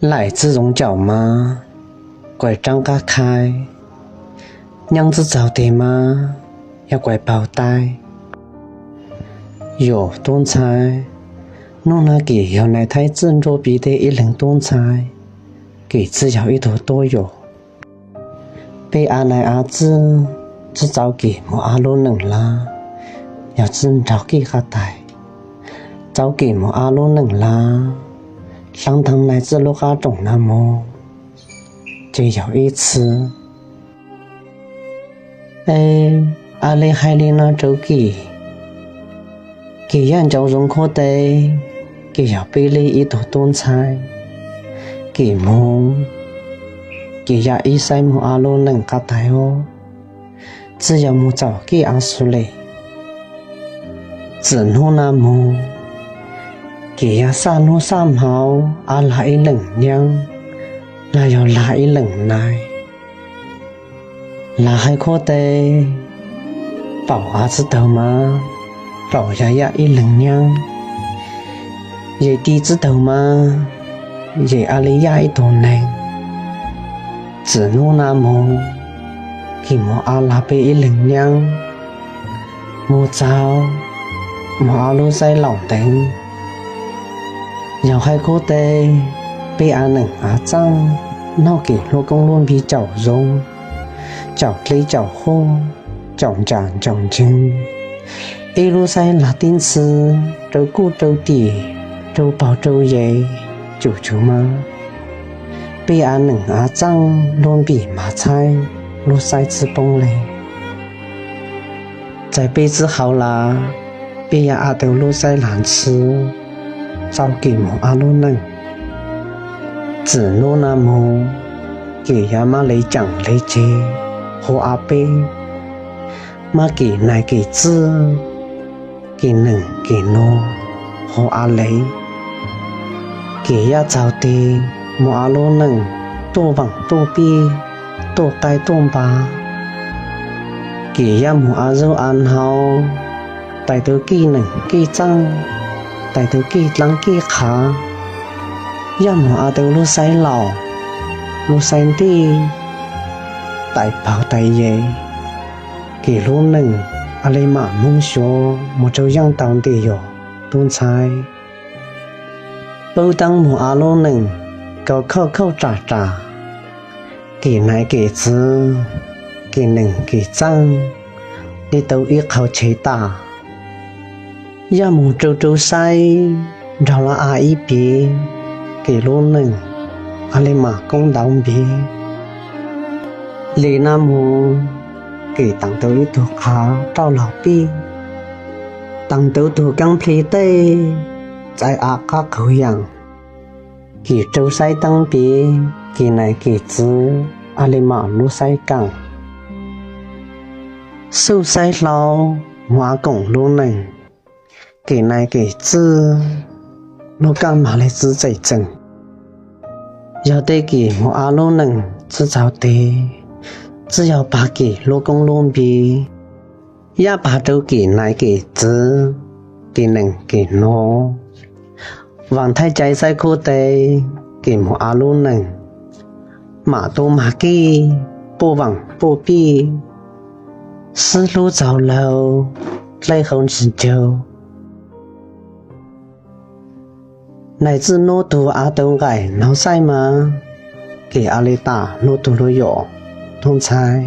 来自龙角吗？拐杖嘎开，娘子找的吗？要拐包带。有东菜，弄那给要来太正着比的一冷东菜，给只要一头多有。被阿奶阿子只找给莫阿罗能啦，要真找给哈带，找给莫阿罗能啦。上堂来自路哈种那么，就有一次，阿里海里那周给人就用可的，给要背了一头东菜，给么，给要一塞么阿罗能嘎带哦，只要么找给阿苏嘞，只弄那么。给呀三路三好阿来冷娘，那要来冷奶，那还可得，保阿知道吗？保呀一冷娘，也弟知道吗？也阿里呀一多能，只弄那么，给么阿拉被一冷娘，么早，么阿路在老等。要还可得，被阿能阿张，闹给罗公罗比较容，较累较好，较讲较真。一路在拉丁词，周古周地，周宝周爷，舅舅吗？被阿能阿张，罗比马菜，罗塞子崩嘞。在被子好啦，被呀阿头罗塞难吃。找给莫阿罗能，只弄那么给呀嘛来讲来接，和阿贝，嘛给奶给子，给能给诺，和阿雷，给呀找的莫阿罗能，多往多比，多该多巴，给呀莫阿肉安好，带到给能给脏。带头给啷给卡，要么阿头路塞老，路塞地，带跑带爷，给路能阿里马梦说，莫就样当的哟，东菜，不当莫阿路能，搞口渣渣，给奶给子，给能给脏，你都一口切打。要么周塞，绕了阿一边，给路能，阿里马公当边，里那么给当头一头卡找老边，当头头刚皮的，在阿卡口样，给周塞当边，给奶给子，阿里马路塞港，手塞老，马公路能。给奶给子，我干嘛来自在整？要得给我阿罗能制造的，只要把给罗公罗比，也把都给奶给子，给能给诺。王太在在可得给我阿罗能，马多马给不往不比，思路走路来红是就。乃至诺杜阿东改脑塞吗？给阿里达诺杜罗有，通猜。